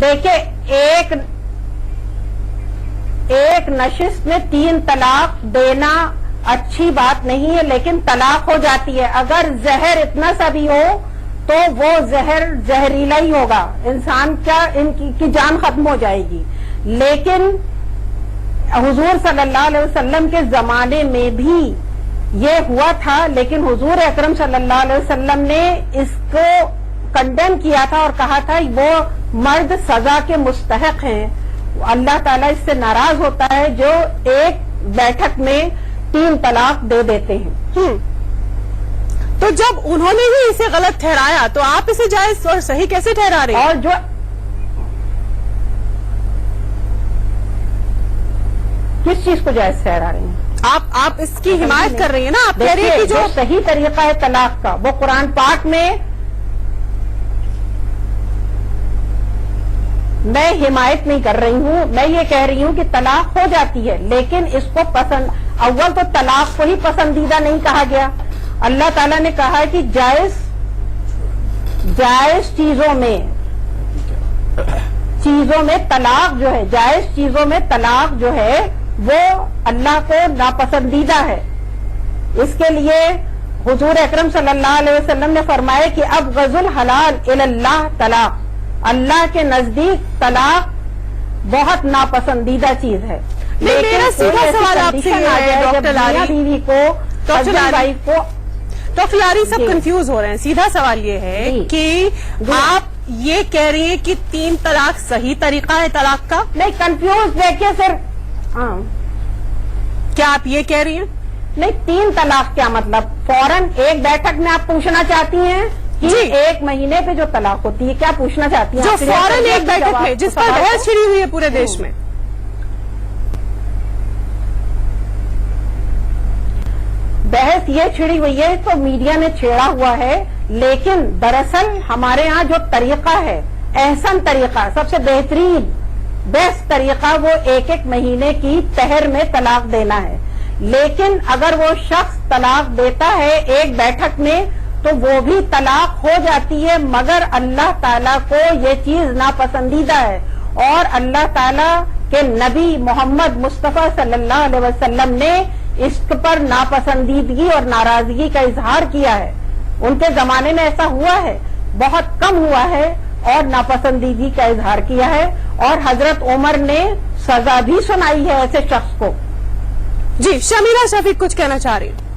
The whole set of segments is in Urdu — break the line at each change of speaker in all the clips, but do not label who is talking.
دیکھیں ایک نشست میں 3 طلاق دینا اچھی بات نہیں ہے، لیکن طلاق ہو جاتی ہے. اگر زہر اتنا سا بھی ہو تو وہ زہر زہریلا ہی ہوگا، انسان کی جان ختم ہو جائے گی. لیکن حضور صلی اللہ علیہ وسلم کے زمانے میں بھی یہ ہوا تھا، لیکن حضور اکرم صلی اللہ علیہ وسلم نے اس کو کنڈیم کیا تھا اور کہا تھا وہ مرد سزا کے مستحق ہیں. اللہ تعالیٰ اس سے ناراض ہوتا ہے جو ایک بیٹھک میں 3 طلاق دے دیتے ہیں.
تو جب انہوں نے ہی اسے غلط ٹھہرایا تو آپ اسے جائز اور صحیح کیسے ٹھہرا رہے ہیں؟
اور جو کس چیز کو جائز ٹھہرا رہے ہیں؟
آپ اس کی حمایت کر رہی ہیں نا، آپ کہہ رہی ہیں کہ
جو صحیح طریقہ ہے طلاق کا وہ قرآن پاک میں، میں حمایت نہیں کر رہی ہوں، میں یہ کہہ رہی ہوں کہ طلاق ہو جاتی ہے، لیکن اس کو اول تو طلاق کو ہی پسندیدہ نہیں کہا گیا. اللہ تعالیٰ نے کہا ہے کہ جائز چیزوں میں طلاق جو ہے، جائز چیزوں میں طلاق جو ہے وہ اللہ کو ناپسندیدہ ہے. اس کے لیے حضور اکرم صلی اللہ علیہ وسلم نے فرمایا کہ اب غض الحلال اللہ طلاق، اللہ کے نزدیک طلاق بہت ناپسندیدہ چیز ہے.
میرا سیدھا سوال آپ سے یہ ہے ڈاکٹر لاری،
بیوی کو،
ڈاکٹر لاری سب کنفیوز ہو رہے ہیں. سیدھا سوال یہ ہے کہ آپ یہ کہہ رہی ہیں کہ 3 طلاق صحیح طریقہ ہے طلاق کا؟
نہیں، کنفیوز دیکھیے سر،
کیا آپ یہ کہہ رہی ہیں؟
نہیں، 3 طلاق کیا مطلب؟ فوراً ایک بیٹھک میں آپ پوچھنا چاہتی ہیں کہ 1 مہینے پہ جو طلاق ہوتی ہے کیا پوچھنا چاہتی ہیں؟
جو فوراً ایک بیٹھک میں، جس پر بحث چھڑی ہوئی ہے پورے دیش میں.
بحث یہ چھڑی ہوئی ہے تو میڈیا نے چھیڑا ہوا ہے، لیکن دراصل ہمارے ہاں جو طریقہ ہے، احسن طریقہ، سب سے بہترین بیسٹ طریقہ وہ 1 مہینے کی تہر میں طلاق دینا ہے. لیکن اگر وہ شخص طلاق دیتا ہے ایک بیٹھک میں تو وہ بھی طلاق ہو جاتی ہے، مگر اللہ تعالیٰ کو یہ چیز ناپسندیدہ ہے. اور اللہ تعالیٰ کے نبی محمد مصطفیٰ صلی اللہ علیہ وسلم نے اس پر ناپسندیدگی اور ناراضگی کا اظہار کیا ہے. ان کے زمانے میں ایسا ہوا ہے، بہت کم ہوا ہے، اور ناپسندیدگی کا اظہار کیا ہے، اور حضرت عمر نے سزا بھی سنائی ہے ایسے شخص کو.
جی شمیرہ شفیق کچھ کہنا چاہ رہی ہیں؟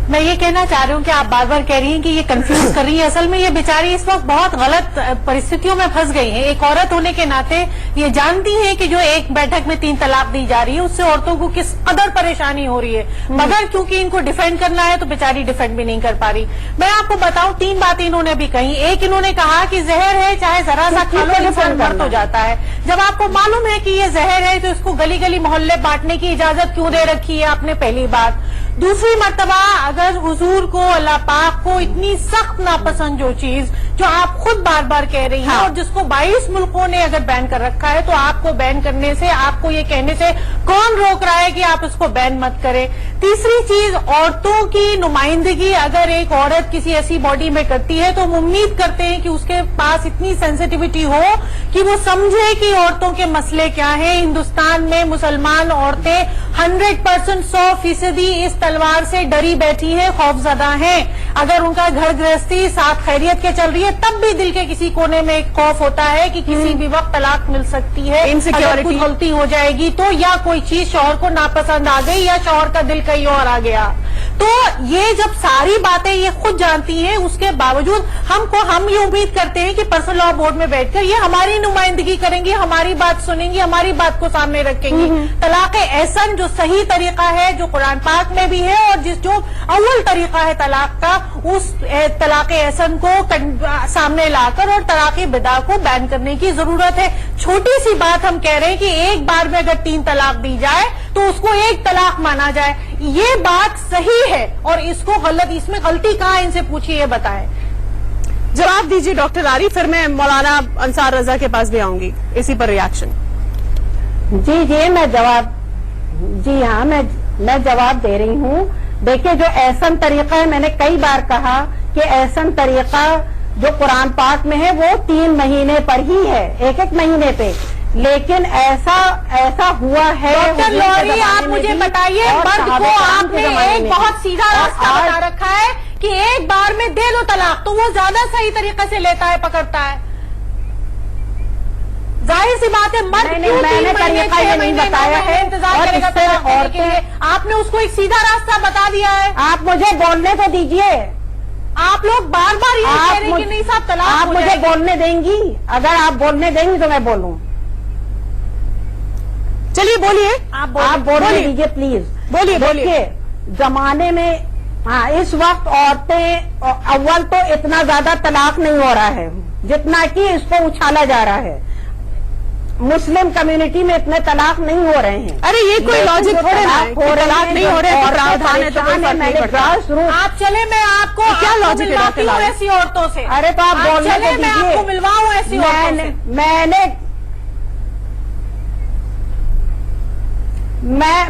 میں یہ کہنا چاہ رہی ہوں کہ آپ بار بار کہہ رہی ہیں کہ یہ کنفیوز کر رہی ہیں. اصل میں یہ بیچاری اس وقت بہت غلط پرستھتیوں میں پھنس گئی ہیں. ایک عورت ہونے کے ناطے یہ جانتی ہیں کہ جو ایک بیٹھک میں 3 طلاق دی جا رہی ہے اس سے عورتوں کو کس قدر پریشانی ہو رہی ہے، مگر کیونکہ ان کو ڈیفینڈ کرنا ہے تو بیچاری ڈیفینڈ بھی نہیں کر پا رہی. میں آپ کو بتاؤں 3 باتیں انہوں نے بھی کہی. ایک، انہوں نے کہا کہ زہر ہے چاہے ذرا سا کھا لو انسان مرد ہو جاتا ہے. جب آپ کو معلوم ہے کہ یہ زہر ہے تو اس کو گلی گلی محلے بانٹنے کی اجازت کیوں دے رکھی ہے آپ نے؟ پہلی بات. دوسری مرتبہ اگر حضور کو، اللہ پاک کو اتنی سخت ناپسند جو چیز جو آپ خود بار بار کہہ رہی ہیں اور جس کو 22 ملکوں نے اگر بین کر رکھا ہے تو آپ کو بین کرنے سے، آپ کو یہ کہنے سے کون روک رہا ہے کہ آپ اس کو بین مت کریں؟ تیسری چیز، عورتوں کی نمائندگی اگر ایک عورت کسی ایسی باڈی میں کرتی ہے تو ہم امید کرتے ہیں کہ اس کے پاس اتنی سینسٹیوٹی ہو کہ وہ سمجھے کہ عورتوں کے مسئلے کیا ہیں. ہندوستان میں مسلمان عورتیں 100% 100% اس تلوار سے ڈری بیٹھی ہیں، خوف زدہ ہیں. اگر ان کا گھر گرہستی ساتھ خیریت کے چل رہی ہے تب بھی دل کے کسی کونے میں ایک خوف ہوتا ہے کہ کسی بھی وقت طلاق مل سکتی ہے، اگر کچھ غلطی ہو جائے گی تو، یا کوئی چیز شوہر کو ناپسند آ گئی یا شوہر کا دل کہیں اور آ گیا. تو یہ جب ساری باتیں یہ خود جانتی ہیں، اس کے باوجود ہم یہ امید کرتے ہیں کہ پرسنل لا بورڈ میں بیٹھ کر یہ ہماری نمائندگی کریں گی، ہماری بات سنیں گی، ہماری بات کو سامنے رکھیں گی. طلاق احسن جو صحیح طریقہ ہے، جو قرآن پاک میں بھی ہے، اور جو اول طریقہ ہے طلاق کا، اس طلاق احسن کو سامنے لا کر اور طلاق بدعہ کو بین کرنے کی ضرورت ہے. چھوٹی سی بات ہم کہہ رہے ہیں کہ ایک بار میں اگر 3 طلاق دی جائے تو اس کو 1 طلاق مانا جائے. یہ بات صحیح ہے اور اس کو غلط، اس میں غلطی کہاں ہے؟ ان سے پوچھیے، یہ بتائیں.
جواب دیجیے ڈاکٹر لاری، پھر میں مولانا انصار رضا کے پاس بھی آؤں گی اسی پر ریاکشن.
جی ہاں میں جواب دے رہی ہوں. دیکھیں جو احسن طریقہ ہے، میں نے کئی بار کہا کہ احسن طریقہ جو قرآن پاک میں ہے وہ 3 مہینے پر ہی ہے، ایک مہینے پہ، لیکن ایسا ہوا ہے
ڈاکٹر لوری، آپ مجھے بتائیے، مرد کو آپ نے ایک بہت سیدھا راستہ بتا رکھا ہے کہ ایک بار میں دے دو طلاق، تو وہ زیادہ صحیح طریقے سے لیتا ہے، پکڑتا ہے. ظاہر سی بات ہے، مرد کیوں 3 مہینے 6 مہینے انتظار کرے گا طلاق دینے کے لیے؟ آپ نے اس کو ایک سیدھا راستہ بتا دیا ہے.
آپ مجھے بولنے تو دیجئے.
آپ لوگ بار بار یہ کہہ رہے ہیں کہ نہیں صاحب طلاق
آپ
ہو
مجھے
جائے گی.
بولنے دیں گی؟ اگر آپ بولنے دیں گی تو میں بولوں.
چلیے بولیے.
آپ بولنے دیجئے پلیز.
بولیے.
دیکھیے، زمانے میں اس وقت عورتیں اول تو اتنا زیادہ طلاق نہیں ہو رہا ہے جتنا کہ اس کو اچھالا جا رہا ہے. مسلم کمیونٹی میں اتنے طلاق نہیں ہو رہے ہیں.
ارے یہ کوئی لاجک تھوڑے نا ہے کہ طلاق نہیں ہو رہے ہیں، پراودھان ہے تو کوئی فرق نہیں پڑتا.
آپ چلے، میں آپ کو
کیا لاجک ہے ڈاکٹر لال؟
ایسی عورتوں سے.
ارے تو آپ بولنے
چلے، میں آپ کو ملواؤں ایسی عورتوں سے.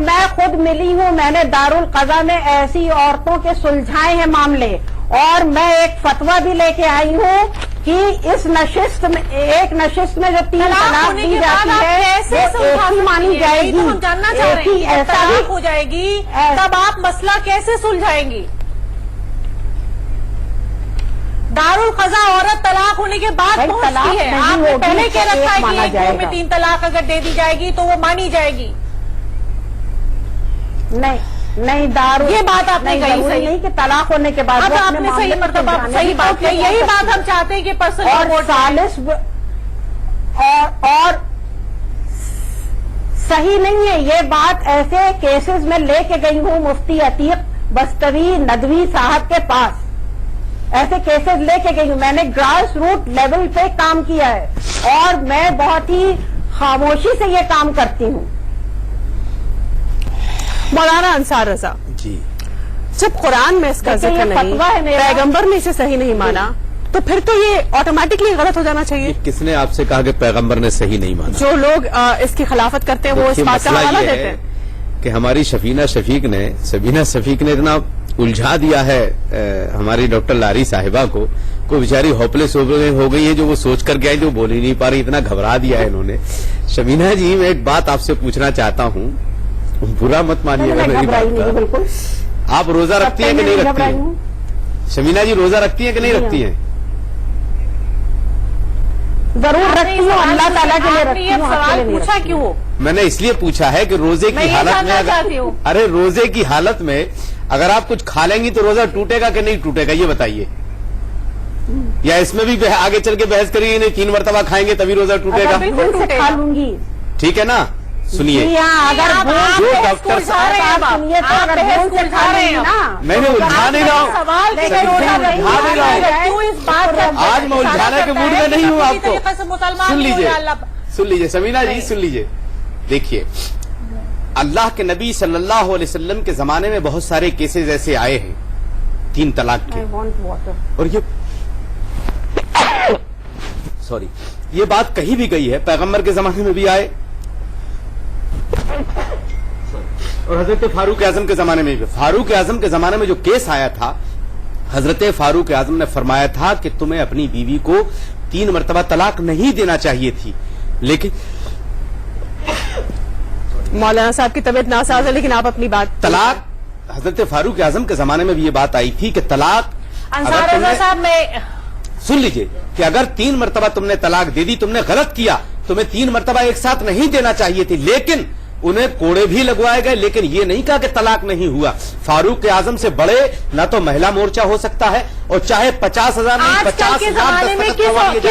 میں خود ملی ہوں، میں نے دارالقضا میں ایسی عورتوں کے سلجھائے ہیں معاملے، اور میں ایک فتویٰ بھی لے کے آئی ہوں کہ اس نشست میں، ایک نشست میں جو 3 طلاق دی جاتی ہے وہ ایک ہی مانی جائے گی.
ہم جاننا چاہ رہے ہیں
ایسا
طلاق ہو جائے گی تب آپ مسئلہ کیسے سلجھائیں گی؟ دارالقضا عورت طلاق ہونے کے بعد پہنچتی ہے. آپ نے پہلے کہہ رکھا ہے کہ ایک دو میں 3 طلاق اگر دے دی جائے گی تو وہ مانی جائے گی.
نہیں
یہ بات آپ نے کہی صحیح
نہیں کہ طلاق ہونے کے بعد.
اب آپ نے صحیح مرتبہ صحیح بات کہی. یہی بات ہم چاہتے ہیں کہ پرسنل
اور صحیح نہیں ہے یہ بات. ایسے کیسز میں لے کے گئی ہوں مفتی عتیق بستوی ندوی صاحب کے پاس، ایسے کیسز لے کے گئی ہوں. میں نے گراس روٹ لیول پہ کام کیا ہے اور میں بہت ہی خاموشی سے یہ کام کرتی ہوں.
مولانا انصار رضا
جی،
جب قرآن میں اس کا ذکر نہیں، پیغمبر نے اسے صحیح نہیں مانا، تو پھر تو یہ آٹومیٹکلی غلط ہو جانا چاہیے.
کس نے آپ سے کہا کہ پیغمبر نے صحیح نہیں مانا؟
جو لوگ اس کی خلافت کرتے ہیں وہ اس بات کا حوالہ دیتے ہیں
کہ ہماری سبینہ شفیق نے اتنا الجھا دیا ہے ہماری ڈاکٹر لاری صاحبہ کو بیچاری ہوپلیس ہو گئی ہے، جو وہ سوچ کر گیا جو بول ہی نہیں پا رہی، اتنا گھبرا دیا ہے انہوں نے. شبینہ جی، میں ایک بات آپ سے پوچھنا چاہتا ہوں، برا مت مانیے گا میری بات کا.
بالکل.
آپ روزہ رکھتی ہیں کہ نہیں رکھتی ہیں؟ شبینہ جی روزہ رکھتی ہیں کہ نہیں رکھتی ہیں؟
ضرور رکھتی ہوں، اللہ تعالیٰ کے لیے رکھتی ہوں.
سوال پوچھا کیوں؟
میں نے اس لیے پوچھا ہے کہ روزے کی حالت میں روزے کی حالت میں اگر آپ کچھ کھا لیں گی تو روزہ ٹوٹے گا کہ نہیں ٹوٹے گا، یہ بتائیے. یا اس میں بھی آگے چل کے بحث کریے، نہیں 3 مرتبہ کھائیں گے تبھی روزہ ٹوٹے گا؟
بالکل کھا لوں گی.
ٹھیک ہے نا. سنیے،
اگر
جو ڈاکٹر صاحب میں نے الجھا نہیں رہا ہوں، آج میں الجھانے کے موڈ میں نہیں ہوں. آپ کو سن لیجیے سمینہ جی، سن لیجیے. دیکھیے، اللہ کے نبی صلی اللہ علیہ وسلم کے زمانے میں بہت سارے کیسز ایسے آئے ہیں 3 طلاق کے، اور یہ بات کہی بھی گئی ہے، پیغمبر کے زمانے میں بھی آئے اور حضرت فاروق اعظم کے زمانے میں بھی. فاروق اعظم کے زمانے میں جو کیس آیا تھا، حضرت فاروق اعظم نے فرمایا تھا کہ تمہیں اپنی بیوی کو 3 مرتبہ طلاق نہیں دینا چاہیے تھی. لیکن
مولانا صاحب کی طبیعت ناساز ہے، لیکن آپ اپنی بات.
طلاق حضرت فاروق اعظم کے زمانے میں بھی یہ بات آئی تھی کہ طلاق سن لیجئے کہ اگر 3 مرتبہ تم نے طلاق دے دی، تم نے غلط کیا، تمہیں 3 مرتبہ ایک ساتھ نہیں دینا چاہیے تھی. لیکن انہیں کوڑے بھی لگوائے گئے، لیکن یہ نہیں کہا کہ طلاق نہیں ہوا. فاروق اعظم سے بڑے نہ تو مہیلا مورچہ ہو سکتا ہے، اور چاہے 50,000 نہیں 50,000 فاروق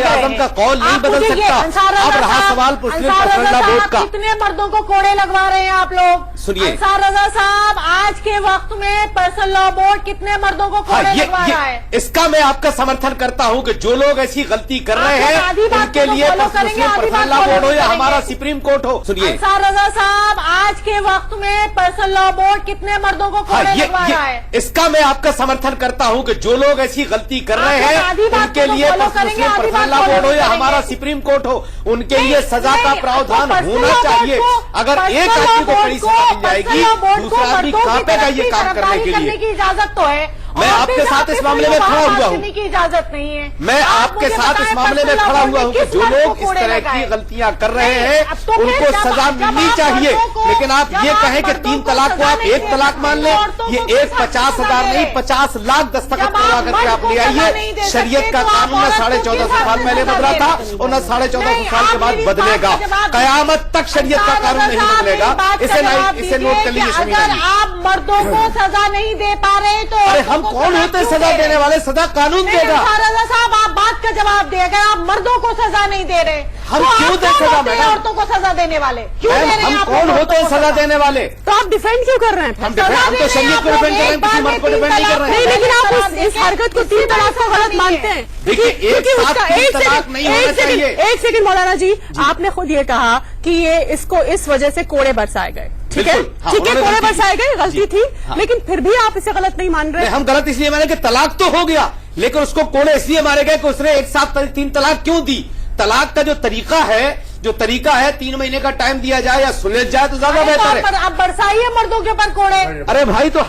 اعظم کا قول نہیں بدل سکتا. اب رہا سوال پرسنل بورڈ کا،
کتنے مردوں کو کوڑے لگوا رہے ہیں آپ لوگ؟
سنیے
انصار رضا صاحب، آج کے وقت میں پرسنل لا بورڈ کتنے مردوں کو کوڑے لگوا رہا ہے؟
اس کا میں آپ کا سمرتھن کرتا ہوں کہ جو لوگ ایسی غلطی کر رہے ہیں ان کے لیے پرسنل لا بورڈ ہو یا ہمارا سپریم کورٹ ہو.
انصار رضا صاحب، آج کے وقت میں پرسنل لا بورڈ کتنے مردوں کو کوڑے لگوا رہا ہے؟
اس کا میں آپ کا سمرتھن کرتا ہوں کہ جو لوگ ایسی غلطی کر رہے ہیں ان کے لیے پرسنل لا بورڈ ہو یا ہمارا سپریم کورٹ ہو، ان کے لیے سزا کا پراودھان ہونا چاہیے. اگر ایک آدمی کو کڑی سزا مل جائے گی، دوسرا آدمی کہاں پہ گا یہ کام کرنے کے لیے؟
کی اجازت تو ہے،
میں آپ کے ساتھ اس معاملے میں کھڑا ہوا ہوں
کی اجازت نہیں ہے.
میں آپ کے ساتھ اس معاملے میں کھڑا ہوا ہوں کہ جو لوگ اس طرح کی غلطیاں کر رہے ہیں ان کو سزا ملنی چاہیے. لیکن آپ یہ کہیں کہ 3 طلاق کو آپ 1 طلاق مان لیں, یہ 50,000 نہیں 50 لاکھ دستخط کروا کر کے آپ لے آئیے. شریعت کا قانون نہ 1450 سال پہلے بدلا تھا اور نہ 1450 سال کے بعد بدلے گا. قیامت تک شریعت کا قانون نہیں بدلے گا. اسے نوٹ کر لیجیے شمیرہ جی.
آپ مردوں کو سزا نہیں دے پا رہے تو
ارے ہم کون ہوتے سزا دینے والے؟ سزا قانون دے گا.
رضا صاحب آپ بات کا جواب دے گئے, آپ مردوں کو سزا نہیں دے رہے.
ہم کیوں دیں سزا میڈم؟
عورتوں کو سزا دینے والے کیوں دے رہے ہیں؟
ہم کون ہوتے ہیں سزا دینے والے؟
تو آپ ڈیفینڈ کیوں کر رہے ہیں؟
ہم تو شریعت کو ڈیفینڈ کر رہے ہیں, کسی مرد کو ڈیفینڈ نہیں کر رہے ہیں.
نہیں, لیکن آپ اس حرکت کو 3 طلاق کو غلط مانتے ہیں.
دیکھیے ایک ساتھ 3 طلاق نہیں ہونا چاہیے.
ایک سیکنڈ مولانا جی, آپ نے خود یہ کہا کہ یہ اس کو اس وجہ سے کوڑے برسائے گئے. ٹھیک ہے, کوڑے برسائے گئے, غلطی تھی, لیکن پھر بھی آپ اسے غلط نہیں مان رہے.
ہم غلط اس لیے مانے کہ طلاق تو ہو گیا, لیکن اس کو کوڑے اس لیے مارے گئے کہ اس نے ایک ساتھ 3 طلاق کیوں دی. طلاق کا جو طریقہ ہے 3 مہینے کا ٹائم دیا جائے یا سلجھ جائے تو زیادہ بہتر ہے.
اب برسائیے مردوں کے اوپر کوڑے.
ارے بھائی, تو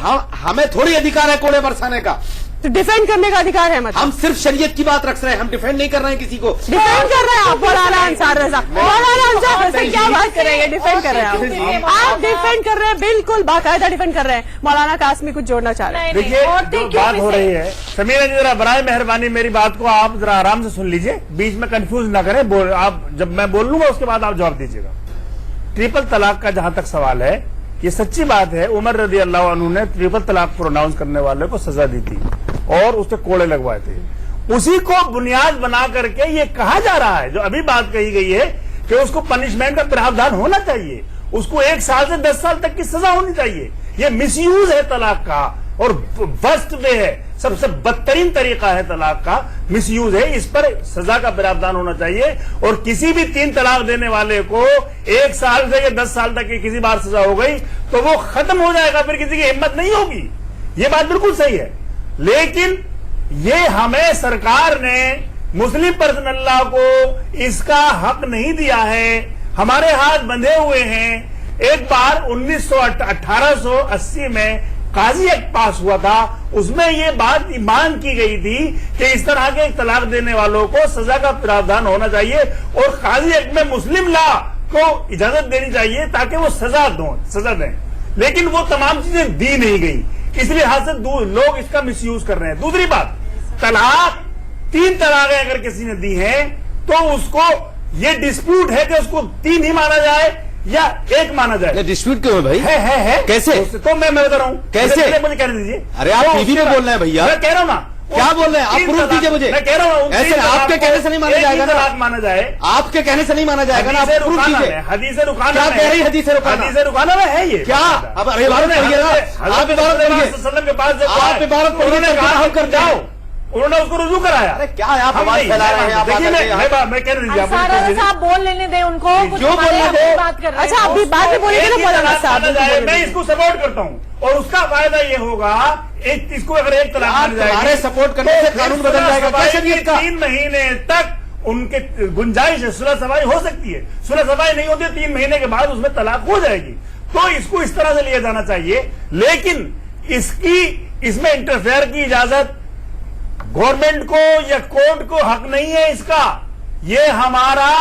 ہمیں تھوڑی ادھیکار ہے کوڑے برسانے کا.
تو ڈیفینڈ کرنے کا ادھیکار ہے. مطلب
ہم صرف شریعت کی بات رکھ رہے ہیں, ہم ڈیفینڈ نہیں کر رہے ہیں کسی کو.
ڈیفینڈ کر رہے ہیں آپ مولانا انصار رضا. مولانا انصار رضا کیا بات کر رہے ہیں؟ ڈیفینڈ کر رہے ہیں آپ ڈیفینڈ کر رہے ہیں, بالکل باقاعدہ ڈیفینڈ کر رہے ہیں. مولانا قاسمی کچھ جوڑنا چاہ رہے ہیں.
دیکھیے جو بات ہو رہی ہے, سمیرہ جی ذرا برائے مہربانی میری بات کو آپ ذرا آرام سے سن لیجئے, بیچ میں کنفیوز نہ کریں. آپ جب میں بول لوں گا اس کے بعد آپ جواب دیجیے گا. ٹریپل طلاق کا جہاں تک سوال ہے, یہ سچی بات ہے, عمر رضی اللہ عنہ نے ٹریپل طلاق پروناؤنس کرنے والے کو سزا دی تھی اور اس پہ کوڑے لگوائے تھے. اسی کو بنیاد بنا کر کے یہ کہا جا رہا ہے, جو ابھی بات کہی گئی ہے کہ اس کو پنشمنٹ کا پراودھان ہونا چاہیے, اس کو 1 سال سے 10 سال تک کی سزا ہونی چاہیے. یہ مس یوز ہے طلاق کا اور ورسٹ وے ہے, سب سے بدترین طریقہ ہے طلاق کا, مس یوز ہے. اس پر سزا کا پراودھان ہونا چاہیے. اور کسی بھی 3 طلاق دینے والے کو 1 سال سے یا 10 سال تک کی کسی بار سزا ہو گئی تو وہ ختم ہو جائے گا, پھر کسی کی ہمت نہیں ہوگی. یہ بات بالکل صحیح ہے. لیکن یہ ہمیں سرکار نے مسلم پرسنل لا کو اس کا حق نہیں دیا ہے, ہمارے ہاتھ بندھے ہوئے ہیں. ایک بار 1880 میں قاضی ایکٹ پاس ہوا تھا, اس میں یہ بات مانگ کی گئی تھی کہ اس طرح کے طلاق دینے والوں کو سزا کا پراودھان ہونا چاہیے اور قاضی ایکٹ میں مسلم لا کو اجازت دینی چاہیے تاکہ وہ سزا دیں. لیکن وہ تمام چیزیں دی نہیں گئی, اس لیے ہاتھ سے لوگ اس کا مس یوز کر رہے ہیں. دوسری بات, طلاق 3 طلاقیں اگر کسی نے دی ہیں تو اس کو یہ ڈسپیوٹ ہے کہ اس کو 3 ہی مانا جائے یا 1 مانا جائے.
ڈسپیوٹ کیوں ہے بھائی؟
ہے
کیسے؟
تو میں بتا رہا ہوں
کیسے,
مجھے کہنے دیجیے.
ارے آپ ٹی وی میں بول رہے ہیں بھیا,
میں کہہ رہا ہوں نا,
کیا بول رہے ہیں آپ؟ پروف دیجیے مجھے.
میں کہہ رہا ہوں
ایسے آپ کے کہنے سے نہیں مانا جائے گا نا,
مانا جائے
آپ کے کہنے سے نہیں مانا جائے گا نا.
حدیث رکانہ
کیا کہہ رہی حدیث
رکانہ میں ہے یہ
کیا؟ اب عبارت پڑھیے نا, آپ عبارت پڑھیے,
کے پاس
آپ عبارت پڑھیے نا, ہم کر جاؤ.
انہوں نے اس کو رجوع کرایا.
ارے کیا ہے آپ آواز پھیلا رہے ہیں؟
میں کہہ رہی
صاحب بول لینے دیں ان کو,
جو بولنے دیں.
بات کر رہے ہیں.
اچھا آپ بھی بعد میں بولیں گے نا مولانا صاحب.
میں اس کو سپورٹ کرتا ہوں اور اس کا فائدہ یہ ہوگا, اس کو اگر 1 طلاق مل جائے
ہمارے سپورٹ کرنے سے قانون بدل جائے گا.
3 مہینے تک ان کے گنجائش ہے, صلح صفائی ہو سکتی ہے. صلح صفائی نہیں ہوتی 3 مہینے کے بعد اس میں طلاق ہو جائے گی. تو اس کو اس طرح سے لیا جانا چاہیے. لیکن اس میں انٹرفیئر کی اجازت گورنمنٹ کو یا کورٹ کو حق نہیں ہے. اس کا یہ ہمارا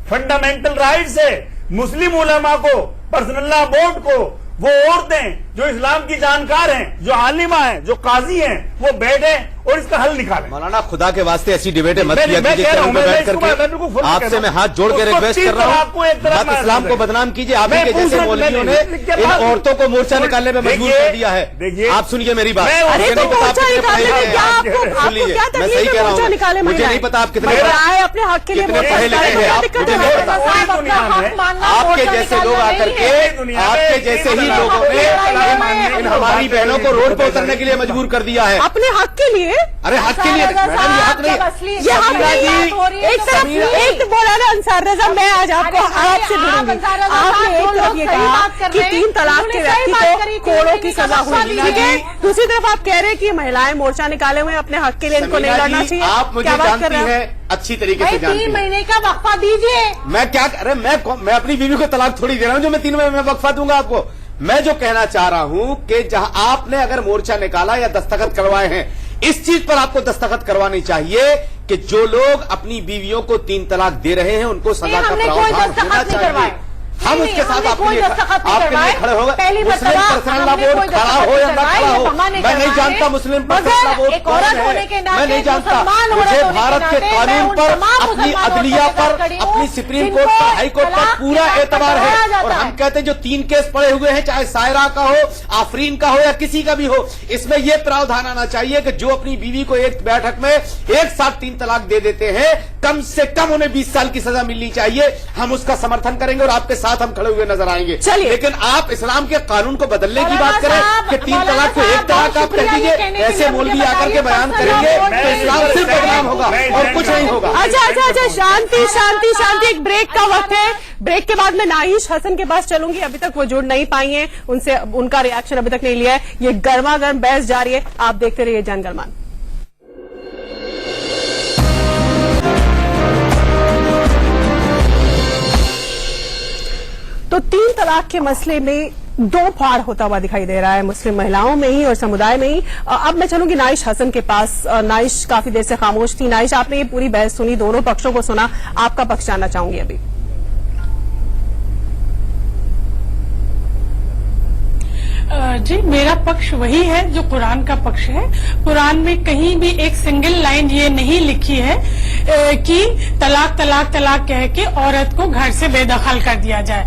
فنڈامنٹل رائٹس ہے. مسلم علماء کو, پرسنل لا بورڈ کو, وہ عورتیں جو اسلام کی جانکار ہیں, جو عالمہ ہیں, جو قاضی ہیں, وہ بیٹھیں اور اس کا حل نکالیں.
مولانا خدا کے واسطے ایسی ڈیبیٹیں مت کیا کیجیے, بیٹھ کر کے آپ سے میں ہاتھ جوڑ کے ریکویسٹ کر رہا ہوں, مت اسلام کو بدنام کیجیے. آپ کے جیسے مولویوں نے ان عورتوں کو مورچہ نکالنے میں مجبور کر دیا ہے. آپ سنیے میری بات,
ارے تو مورچہ نکالنے میں کیا آپ کو کیا تکلیف ہے؟ مورچہ نکالے
مجھے نہیں پتا آپ کتنے
اپنے حق کے لیے
پڑھے لکھے ہیں. آپ کے جیسے لوگ آ کر کے, آپ کے جیسے ہی لوگوں نے ان ہماری بہنوں کو روڈ پہ اترنے کے لیے مجبور کر دیا ہے.
اپنے حق کے لیے.
ارے حق کے لیے میڈم, یہ حق نہیں.
ایک مولانا انصار رضا, میں آج آپ کو آپ سے بولوں گی, آپ نے ایک طرف یہ کہا کہ 3 طلاق کے ویکتی کو کوڑوں کی سزا ہوئی, ٹھیک ہے, دوسری طرف آپ کہہ رہے ہیں کہ مہلائیں مورچہ نکالے ہوئے اپنے حق کے لیے, ان کو نہیں لڑنا چاہیے.
آپ مجھے جانتی ہیں اچھی طریقے سے جانتی ہیں.
3 مہینے کا وقفہ دیجیے.
میں کیا, ارے میں اپنی بیوی کو طلاق تھوڑی دے رہا ہوں جو میں 3 مہینے میں وقفہ دوں گا آپ کو. میں جو کہنا چاہ رہا ہوں کہ جہاں آپ نے اگر مورچہ نکالا یا دستخط کروائے ہیں، اس چیز پر آپ کو دستخط کروانی چاہیے کہ جو لوگ اپنی بیویوں کو 3 طلاق دے رہے ہیں ان کو سزا کا پراودھان ہونا چاہیے. ہم اس کے ساتھ آپ کے لیے کھڑے ہو گئے. مسلم پرسنل لا بورڈ کھڑا ہو یا نہ کھڑا ہو، میں نہیں جانتا مسلم پرسنل لا بورڈ کون ہے، میں نہیں جانتا. مجھے بھارت کے قانون پر، اپنی عدلیہ پر، اپنی سپریم کورٹ پر، ہائی کورٹ پر پورا اعتبار ہے. اور ہم کہتے ہیں جو 3 کیس پڑے ہوئے ہیں، چاہے سائرہ کا ہو، آفرین کا ہو یا کسی کا بھی ہو، اس میں یہ پراودھان آنا چاہیے کہ جو اپنی بیوی کو ایک بیٹھک میں ایک ساتھ 3 طلاق دے دیتے ہیں، کم سے کم انہیں 20 سال کی سزا ملنی چاہیے. ہم اس کا سمرتھن کریں گے اور آپ کے ساتھ ہم کھڑے ہوئے نظر آئیں گے. لیکن آپ اسلام کے قانون کو بدلنے کی بات کریں کہ 3 طلاق کو 1 طلاق آپ کہہ دیجیے، ایسے مولوی آ کر کے بیان کریں گے تو اسلام صرف بدنام ہوگا اور کچھ نہیں ہوگا.
اچھا شانتی ایک بریک کا وقت ہے. بریک کے بعد میں نائش حسن کے پاس چلوں گی. ابھی تک وہ جڑ نہیں پائی ہیں، ان سے ان کا ریاکشن ابھی تک نہیں لیا ہے. یہ گرما گرم بحث جاری ہے، آپ دیکھتے رہیے جن گلمان. تو 3 طلاق کے مسئلے میں 2 پھاڑ ہوتا ہوا دکھائی دے رہا ہے مسلم مہیلاؤں میں ہی اور سمودائے میں ہی. اب میں چلوں گی نائش حسن کے پاس. نائش کافی دیر سے خاموش تھی. نائش، آپ نے یہ پوری بحث سنی، دونوں پکشوں کو سنا، آپ کا پکش جاننا چاہوں گی ابھی.
جی، میرا پکش وہی ہے جو قرآن کا پکش ہے. قرآن میں کہیں بھی ایک سنگل لائن یہ نہیں لکھی ہے کہ طلاق طلاق طلاق کہہ کے عورت کو گھر سے بے دخل کر دیا جائے.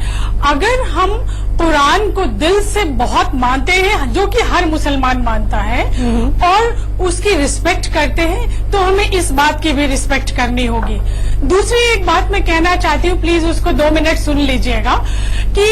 اگر ہم قرآن کو دل سے بہت مانتے ہیں، جو کہ ہر مسلمان مانتا ہے، اور اس کی رسپیکٹ کرتے ہیں، تو ہمیں اس بات کی بھی رسپیکٹ کرنی ہوگی. دوسری ایک بات میں کہنا چاہتی ہوں، پلیز اس کو 2 منٹ سن لیجئے گا، کہ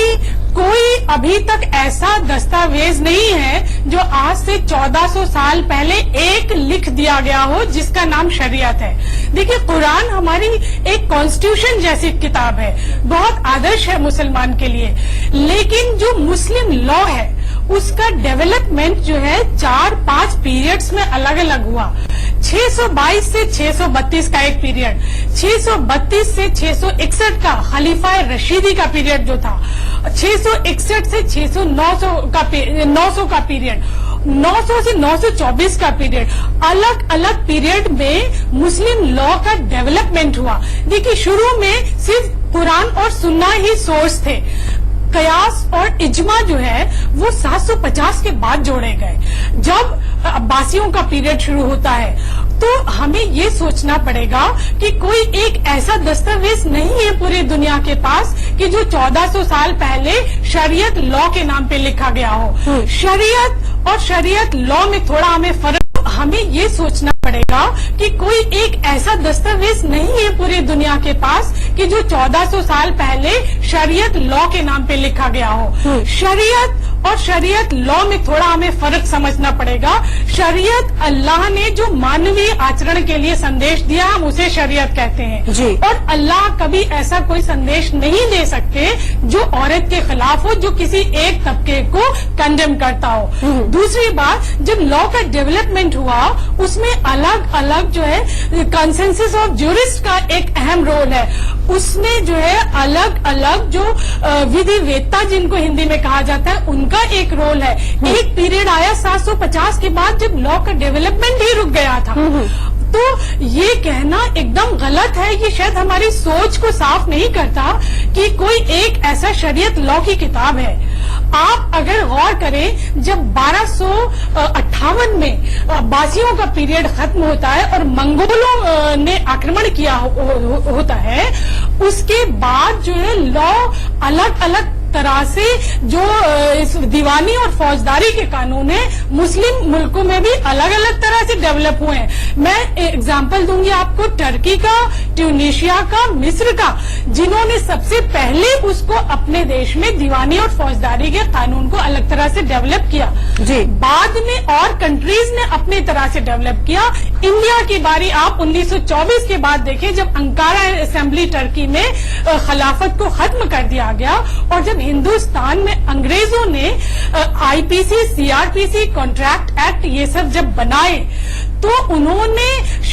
کوئی ابھی تک ایسا دستاویز نہیں ہے جو آج سے 1400 سال پہلے ایک لکھ دیا گیا ہو جس کا نام شریعت ہے. دیکھیے، قرآن ہماری ایک کانسٹیٹیوشن جیسی کتاب ہے، بہت آدرش ہے مسلمان کے لیے. لیکن جو مسلم لا ہے اس کا ڈیولپمنٹ جو ہے 4-5 پیریڈز میں الگ الگ ہوا. 622 سے 632 کا ایک پیریڈ، 632 سے 661 کا خلیفہ رشیدی کا پیریڈ جو تھا، 661 سے 900 کا پیریڈ، 900 سے 924 کا پیریڈ. الگ الگ پیریڈ میں مسلم لا کا ڈیولپمنٹ ہوا. دیکھیے، شروع میں صرف قرآن اور سنہ ہی سورس تھے. قیاس اور اجماع جو ہے وہ 750 کے بعد جوڑے گئے. جب عباسیوں کا پیریڈ شروع ہوتا ہے تو ہمیں یہ سوچنا پڑے گا کہ کوئی ایک ایسا دستاویز نہیں ہے پوری دنیا کے پاس کہ جو 1400 سال پہلے شریعت لا کے نام پہ لکھا گیا ہو. شریعت اور شریعت لا میں تھوڑا ہمیں فرق. ہمیں یہ سوچنا پڑے گا کہ کوئی ایک ایسا دستاویز نہیں ہے پوری دنیا کے پاس کہ جو 1400 سال پہلے شریعت لا کے نام پہ لکھا گیا ہو. شریعت اور شریعت لا میں تھوڑا ہمیں فرق سمجھنا پڑے گا. شریعت اللہ نے جو مانوی آچرن کے لیے سندیش دیا، ہم اسے شریعت کہتے ہیں. اور اللہ کبھی ایسا کوئی سندیش نہیں دے سکتے جو عورت کے خلاف ہو، جو کسی ایک طبقے کو کنڈیم کرتا ہو. دوسری بات، جب لا کا ڈیولپمنٹ ہوا اس میں الگ الگ جو ہے کنسنسس آف جورسٹ کا ایک اہم رول ہے. اس میں جو ہے الگ الگ جو ودھی ویدتا جن کو ہندی میں کہا جاتا ہے ان کا ایک رول ہے. ایک پیریڈ آیا 750 کے بعد جب لا کا ڈیولپمنٹ ہی رک گیا تھا. تو یہ کہنا ایک دم غلط ہے. یہ شاید ہماری سوچ کو صاف نہیں کرتا کہ کوئی ایک ایسا شریعت لا کی کتاب ہے. آپ اگر غور کریں، جب 1258 میں عباسیوں کا پیریڈ ختم ہوتا ہے اور منگولوں نے آکرمن کیا ہوتا ہے، اس کے بعد جو ہے لا الگ الگ طرح سے جو دیوانی اور فوجداری کے قانون ہیں مسلم ملکوں میں بھی الگ الگ طرح سے ڈیولپ ہوئے ہیں. میں اگزامپل دوں گی آپ کو ٹرکی کا، ٹیونیشیا کا، مصر کا، جنہوں نے سب سے پہلے اس کو اپنے دیش میں دیوانی اور فوجداری کے قانون کو الگ طرح سے ڈیولپ کیا. بعد میں اور کنٹریز نے اپنی طرح سے ڈیولپ کیا. انڈیا کی باری آپ 1924 کے بعد دیکھیں، جب انکارا اسمبلی ٹرکی میں خلافت کو ختم کر دیا گیا اور جب ہندوستان میں انگریزوں نے آئی پی سی، سی آر پی سی، کانٹریکٹ ایکٹ یہ سب جب بنائے تو انہوں نے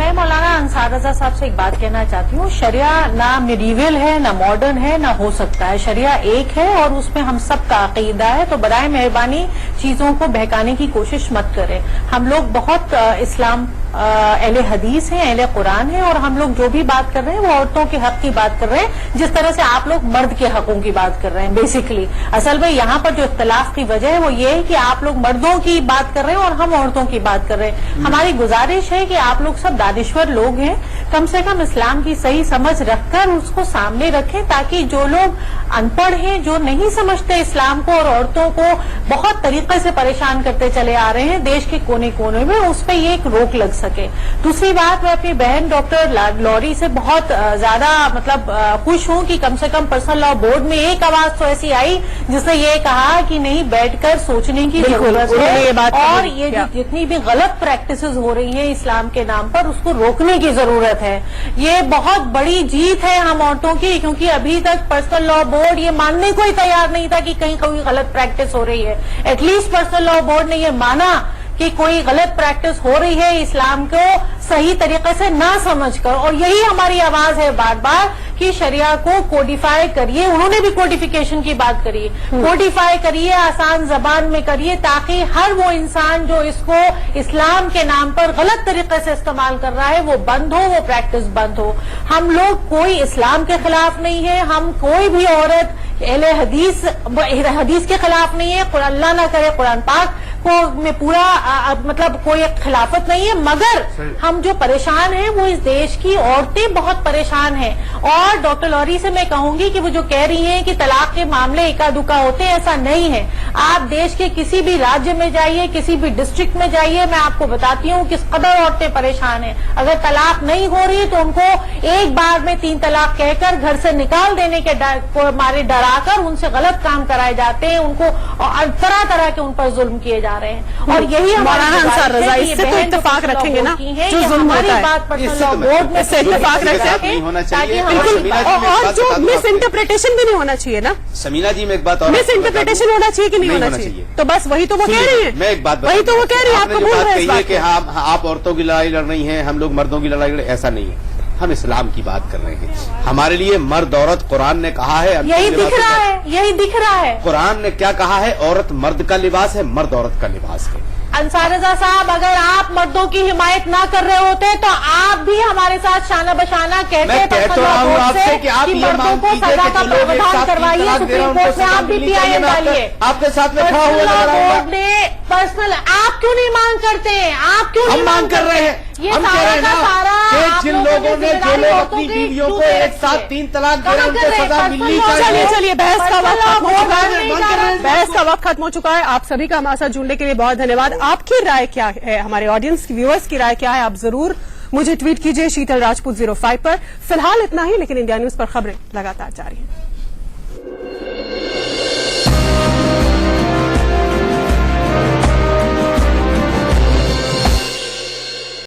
میں مولانا انصار رضا صاحب سے ایک بات کہنا چاہتی ہوں. شریعہ نہ میڈیول ہے، نہ ماڈرن ہے، نہ ہو سکتا ہے. شریعہ ایک ہے اور اس میں ہم سب کا عقیدہ ہے. تو برائے مہربانی چیزوں کو بہکانے کی کوشش مت کریں. ہم لوگ بہت اسلام اہل حدیث ہیں، اہل قرآن ہیں، اور ہم لوگ جو بھی بات کر رہے ہیں وہ عورتوں کے حق کی بات کر رہے ہیں، جس طرح سے آپ لوگ مرد کے حقوں کی بات کر رہے ہیں. بیسیکلی اصل میں یہاں پر جو اختلاف کی وجہ ہے وہ یہ ہے کہ آپ لوگ مردوں کی بات کر رہے ہیں اور ہم عورتوں کی بات کر رہے ہیں. ہماری گزارش ہے کہ آپ لوگ سب دانشور لوگ ہیں، کم سے کم اسلام کی صحیح سمجھ رکھ کر اس کو سامنے رکھیں، تاکہ جو لوگ ان پڑھ ہیں، جو نہیں سمجھتے اسلام کو اور عورتوں کو بہت طریقے سے پریشان کرتے چلے آ رہے ہیں دیش کے کونے کونے میں، اس پہ یہ ایک روک لگ سکے. دوسری بات، میں اپنی بہن ڈاکٹر لوری سے بہت زیادہ خوش ہوں کہ کم سے کم پرسنل لا بورڈ میں ایک آواز تو ایسی آئی جس نے یہ کہا کہ نہیں، بیٹھ کر سوچنے کی ضرورت ہے، اور یہ جتنی بھی غلط پریکٹسز ہو رہی ہیں اسلام کے نام پر اس کو روکنے کی ضرورت ہے. یہ بہت بڑی جیت ہے ہم عورتوں کی، کیونکہ ابھی تک پرسنل لا بورڈ یہ ماننے کو ہی تیار نہیں تھا کہ کہیں کوئی غلط پریکٹس ہو رہی ہے. At least personal law board نے یہ مانا کہ کوئی غلط پریکٹس ہو رہی ہے اسلام کو صحیح طریقے سے نہ سمجھ کر، اور یہی ہماری آواز ہے بار بار کہ شریعہ کو کوڈیفائی کریے. انہوں نے بھی کوڈیفیکیشن کی بات کری، کوڈیفائی کریے، آسان زبان میں کریے، تاکہ ہر وہ انسان جو اس کو اسلام کے نام پر غلط طریقے سے استعمال کر رہا ہے وہ بند ہو، وہ پریکٹس بند ہو. ہم لوگ کوئی اسلام کے خلاف نہیں ہے، ہم کوئی بھی عورت اہل حدیث کے خلاف نہیں ہے. اللہ نہ کرے قرآن پاک کو میں پورا کوئی خلافت نہیں ہے، مگر ہم جو پریشان ہیں وہ اس دیش کی عورتیں بہت پریشان ہیں. اور ڈاکٹر لوری سے میں کہوں گی کہ وہ جو کہہ رہی ہیں کہ طلاق کے معاملے اکا دکا ہوتے ہیں، ایسا نہیں ہے. آپ دیش کے کسی بھی راجیہ میں جائیے، کسی بھی ڈسٹرکٹ میں جائیے، میں آپ کو بتاتی ہوں کس قدر عورتیں پریشان ہیں. اگر طلاق نہیں ہو رہی تو ان کو ایک بار میں 3 طلاق کہہ کر گھر سے نکال دینے کے مارے ڈرا کر ان سے غلط کام کرائے جاتے ہیں، ان کو طرح طرح کے ان پر ظلم کیے جا رہے ہیں. اور یہی
مولانا انصار رضا اس سے تو اتفاق رکھیں گے نا جو ظلم ہوتا ہے، اس سے اتفاق رکھیں گے بالکل، اور جو مس انٹرپریٹیشن بھی نہیں ہونا چاہیے نا.
سمینا جی میں ایک بات اور،
مس انٹرپریٹیشن ہونا چاہیے کہ نہیں ہونا چاہیے؟ تو بس وہی تو وہ کہہ رہی ہیں،
میں ایک بات
وہی تو وہ کہہ رہی ہیں. آپ قبول ہے اس بات
کہ آپ عورتوں کی لڑائی لڑ رہی ہیں، ہم لوگ مردوں کی لڑائی لڑ، ایسا نہیں ہے. ہم اسلام کی بات کر رہے ہیں. ہمارے لیے مرد عورت قرآن نے کہا ہے،
یہی دکھ رہا ہے، یہی دکھ رہا ہے.
قرآن نے کیا کہا ہے؟ عورت مرد کا لباس ہے، مرد عورت کا لباس ہے.
انصار رضا صاحب، اگر آپ مردوں کی حمایت نہ کر رہے ہوتے تو آپ بھی ہمارے ساتھ شانہ بشانہ کہتے
میں کہتا ہوں آپ سے کہ آپ یہ
مردوں کو سزا کا پراودھان کروائیے، سپریم کورٹ میں آپ بھی پی آئی ایم ڈالیے.
آپ کے ساتھ میں کھڑا ہوا
پرسنل آپ کیوں نہیں مانگ کرتے ہیں؟ آپ کیوں نہیں
مانگ کر رہے ہیں؟
یہ سارا کا سارا
جن لوگوں نے جو لوگ اپنی بیویوں کو ایک ساتھ 3 طلاق دے رہے ہیں ان کو سزا ملنی چاہیے.
چلیے بحث کا وقت ختم ہو چکا ہے، بحث کا وقت ختم ہو چکا ہے. آپ سبھی کا ہمارے ساتھ جڑنے کے لیے بہت دھنیہ واد. آپ کی رائے کیا ہے؟ ہمارے آڈینس کی ویورز کی رائے کیا ہے؟ آپ ضرور مجھے ٹویٹ کیجئے شیتل راجپوت 05 پر. فی الحال اتنا ہی، لیکن انڈیا نیوز پر خبریں لگاتار جاری ہیں.